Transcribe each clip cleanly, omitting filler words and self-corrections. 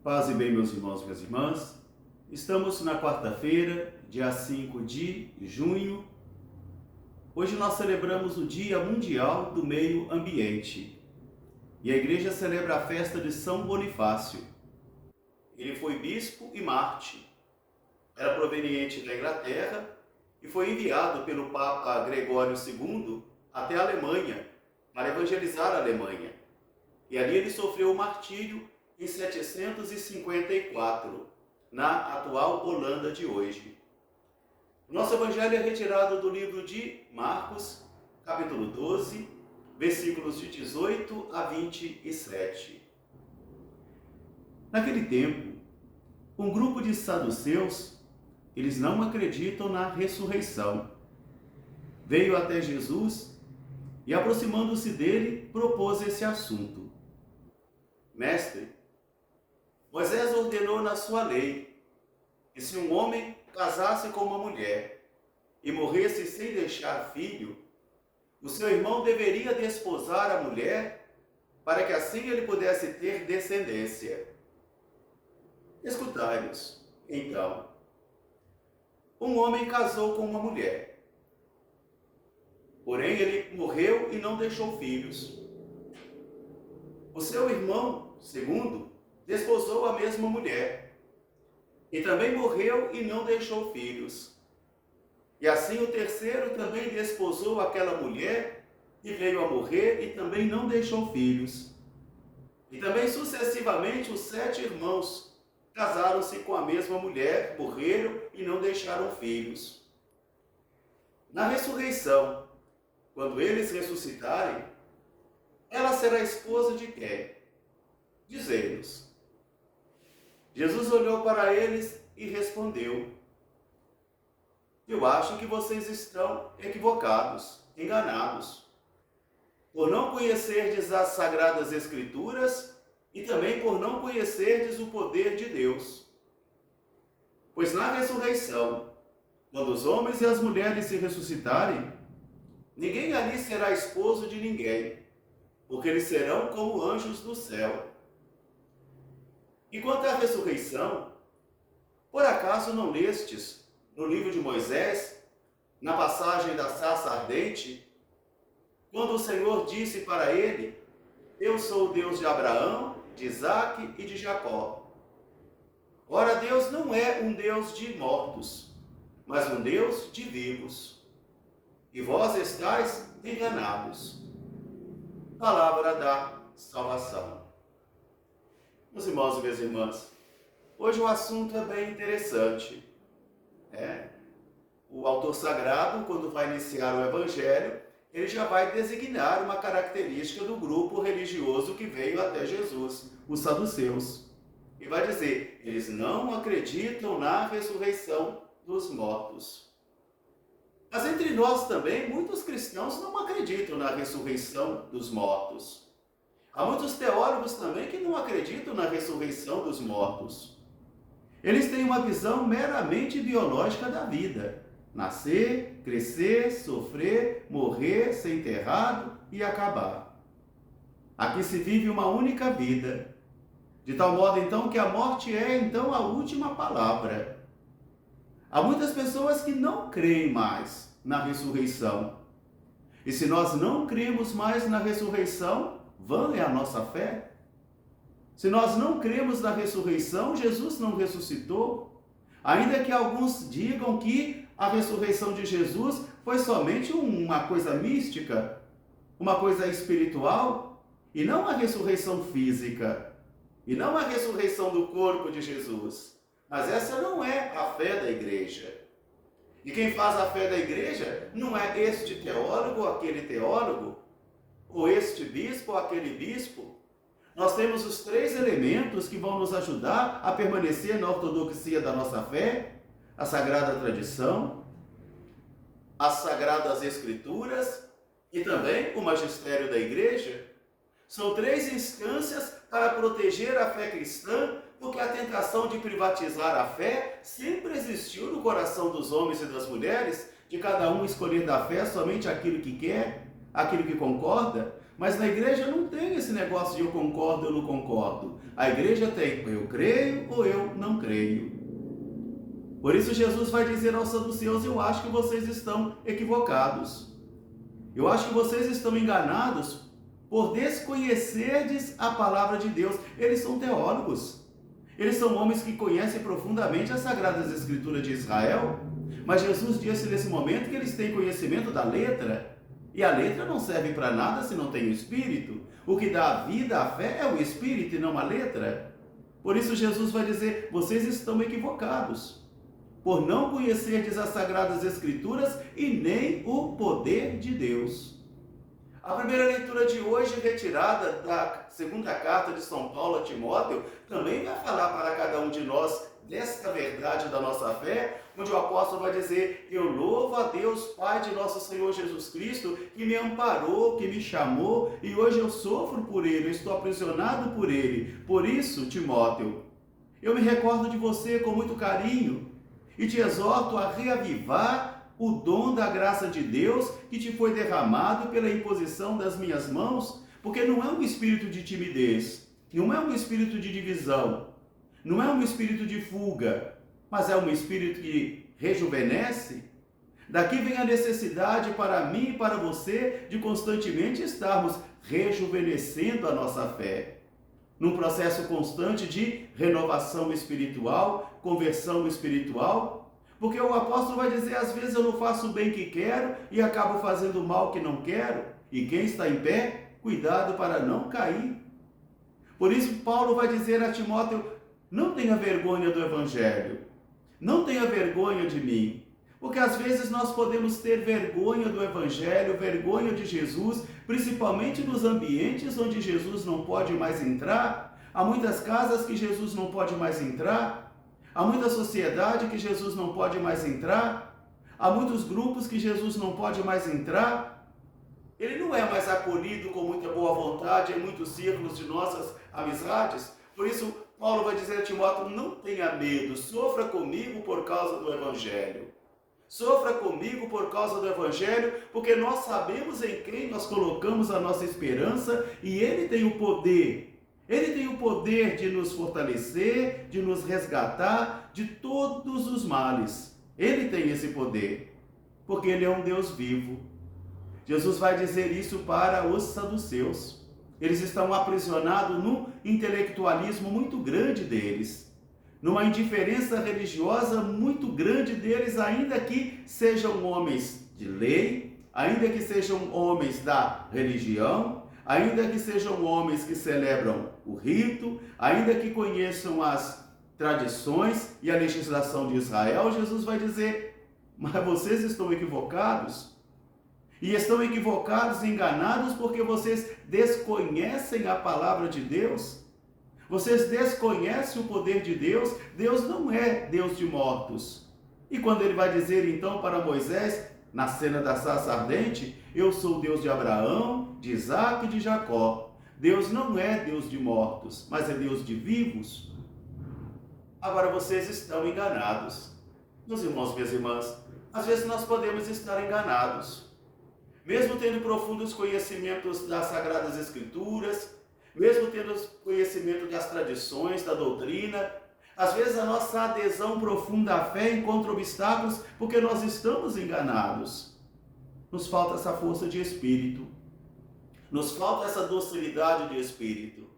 Paz e bem, meus irmãos e minhas irmãs. Estamos na quarta-feira, dia 5 de junho. Hoje nós celebramos o Dia Mundial do Meio Ambiente. E a igreja celebra a festa de São Bonifácio. Ele foi bispo e mártir. Era proveniente da Inglaterra e foi enviado pelo Papa Gregório II até a Alemanha, para evangelizar a Alemanha. E ali ele sofreu o martírio em 754, na atual Holanda de hoje. O nosso evangelho é retirado do livro de Marcos, capítulo 12, versículos de 18 a 27. Naquele tempo, um grupo de saduceus, eles não acreditam na ressurreição, veio até Jesus e, aproximando-se dele, propôs esse assunto. Mestre, Moisés ordenou na sua lei que se um homem casasse com uma mulher e morresse sem deixar filho, o seu irmão deveria desposar a mulher para que assim ele pudesse ter descendência. Escutai-nos, então. Um homem casou com uma mulher, porém ele morreu e não deixou filhos. O seu irmão, segundo, desposou a mesma mulher, e também morreu e não deixou filhos. E assim o terceiro também desposou aquela mulher, e veio a morrer e também não deixou filhos. E também sucessivamente os 7 irmãos casaram-se com a mesma mulher, morreram e não deixaram filhos. Na ressurreição, quando eles ressuscitarem, ela será esposa de quem? Dizei-nos. Jesus olhou para eles e respondeu: eu acho que vocês estão equivocados, enganados, por não conhecerdes as Sagradas Escrituras e também por não conhecerdes o poder de Deus. Pois na ressurreição, quando os homens e as mulheres se ressuscitarem, ninguém ali será esposo de ninguém, porque eles serão como anjos do céu. E quanto à ressurreição, por acaso não lestes no livro de Moisés, na passagem da sarça ardente, quando o Senhor disse para ele: eu sou o Deus de Abraão, de Isaque e de Jacó. Ora, Deus não é um Deus de mortos, mas um Deus de vivos. E vós estáis enganados. Palavra da salvação. Meus irmãos e minhas irmãs, hoje o assunto é bem interessante. O autor sagrado, quando vai iniciar o evangelho, ele já vai designar uma característica do grupo religioso que veio até Jesus, os saduceus. E vai dizer, eles não acreditam na ressurreição dos mortos. Mas entre nós também, muitos cristãos não acreditam na ressurreição dos mortos. Há muitos teólogos também que não acreditam na ressurreição dos mortos. Eles têm uma visão meramente biológica da vida. Nascer, crescer, sofrer, morrer, ser enterrado e acabar. Aqui se vive uma única vida. De tal modo, então, que a morte é, então, a última palavra. Há muitas pessoas que não creem mais na ressurreição. E se nós não cremos mais na ressurreição, vã é a nossa fé? Se nós não cremos na ressurreição, Jesus não ressuscitou. Ainda que alguns digam que a ressurreição de Jesus foi somente uma coisa mística, uma coisa espiritual, e não a ressurreição física, e não a ressurreição do corpo de Jesus. Mas essa não é a fé da igreja. E quem faz a fé da igreja não é este teólogo ou aquele teólogo, ou este bispo ou aquele bispo. Nós temos os 3 elementos que vão nos ajudar a permanecer na ortodoxia da nossa fé: a sagrada tradição, as sagradas escrituras e também o magistério da igreja. São 3 instâncias para proteger a fé cristã, porque a tentação de privatizar a fé sempre existiu no coração dos homens e das mulheres, de cada um escolher da fé somente aquilo que quer, aquilo que concorda. Mas na igreja não tem esse negócio de eu concordo ou não concordo. A igreja tem eu creio ou eu não creio. Por isso Jesus vai dizer aos saduceus: eu acho que vocês estão equivocados. Eu acho que vocês estão enganados por desconhecerdes a palavra de Deus. Eles são teólogos. Eles são homens que conhecem profundamente as Sagradas Escrituras de Israel. Mas Jesus disse nesse momento que eles têm conhecimento da letra. E a letra não serve para nada se não tem o Espírito. O que dá a vida, a fé, é o Espírito e não a letra. Por isso Jesus vai dizer: vocês estão equivocados, por não conhecerdes as Sagradas Escrituras e nem o poder de Deus. A primeira leitura de hoje, retirada da segunda carta de São Paulo a Timóteo, também vai falar para cada um de nós desta verdade da nossa fé, onde o apóstolo vai dizer: eu louvo a Deus, Pai de nosso Senhor Jesus Cristo, que me amparou, que me chamou, e hoje eu sofro por Ele, eu estou aprisionado por Ele. Por isso, Timóteo, eu me recordo de você com muito carinho e te exorto a reavivar o dom da graça de Deus que te foi derramado pela imposição das minhas mãos, porque não é um espírito de timidez, não é um espírito de divisão, não é um espírito de fuga, mas é um espírito que rejuvenesce. Daqui vem a necessidade para mim e para você de constantemente estarmos rejuvenescendo a nossa fé, num processo constante de renovação espiritual, conversão espiritual. Porque o apóstolo vai dizer: às vezes eu não faço o bem que quero e acabo fazendo o mal que não quero. E quem está em pé, cuidado para não cair. Por isso Paulo vai dizer a Timóteo: não tenha vergonha do Evangelho. Não tenha vergonha de mim. Porque às vezes nós podemos ter vergonha do Evangelho, vergonha de Jesus, principalmente nos ambientes onde Jesus não pode mais entrar. Há muitas casas que Jesus não pode mais entrar. Há muita sociedade que Jesus não pode mais entrar. Há muitos grupos que Jesus não pode mais entrar. Ele não é mais acolhido com muita boa vontade em muitos círculos de nossas amizades. Por isso, Paulo vai dizer a Timóteo: não tenha medo, sofra comigo por causa do Evangelho. Sofra comigo por causa do Evangelho, porque nós sabemos em quem nós colocamos a nossa esperança e Ele tem o poder. Ele tem o poder de nos fortalecer, de nos resgatar de todos os males. Ele tem esse poder, porque Ele é um Deus vivo. Jesus vai dizer isso para os saduceus. Eles estão aprisionados num intelectualismo muito grande deles, numa indiferença religiosa muito grande deles, ainda que sejam homens de lei, ainda que sejam homens da religião, ainda que sejam homens que celebram o rito, ainda que conheçam as tradições e a legislação de Israel. Jesus vai dizer: mas vocês estão equivocados. E estão equivocados e enganados porque vocês desconhecem a palavra de Deus. Vocês desconhecem o poder de Deus. Deus não é Deus de mortos. E quando ele vai dizer então para Moisés, na cena da sarça ardente: eu sou o Deus de Abraão, de Isaac e de Jacó. Deus não é Deus de mortos, mas é Deus de vivos. Agora vocês estão enganados. Meus irmãos, minhas irmãs, às vezes nós podemos estar enganados. Mesmo tendo profundos conhecimentos das Sagradas Escrituras, mesmo tendo conhecimento das tradições, da doutrina, às vezes a nossa adesão profunda à fé encontra obstáculos porque nós estamos enganados. Nos falta essa força de espírito. Nos falta essa docilidade de espírito.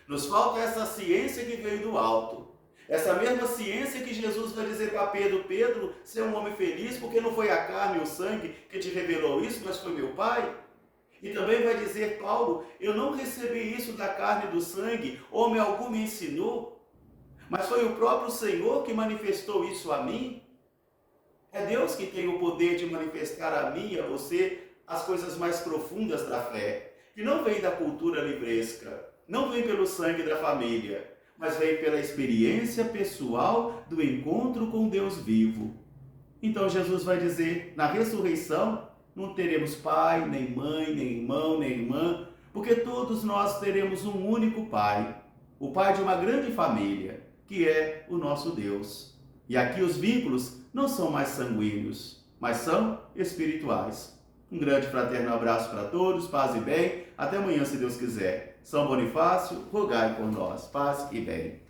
Nos falta essa ciência que veio do alto. Essa mesma ciência que Jesus vai dizer para Pedro: Pedro, você é um homem feliz porque não foi a carne e o sangue que te revelou isso, mas foi meu Pai. E também vai dizer Paulo: eu não recebi isso da carne e do sangue, homem algum me ensinou, mas foi o próprio Senhor que manifestou isso a mim. É Deus que tem o poder de manifestar a mim e a você as coisas mais profundas da fé, que não vem da cultura livresca, não vem pelo sangue da família, mas vem pela experiência pessoal do encontro com Deus vivo. Então Jesus vai dizer: na ressurreição não teremos pai, nem mãe, nem irmão, nem irmã, porque todos nós teremos um único Pai, o Pai de uma grande família, que é o nosso Deus. E aqui os vínculos não são mais sanguíneos, mas são espirituais. Um grande fraterno abraço para todos, paz e bem. Até amanhã, se Deus quiser. São Bonifácio, rogai por nós. Paz e bem.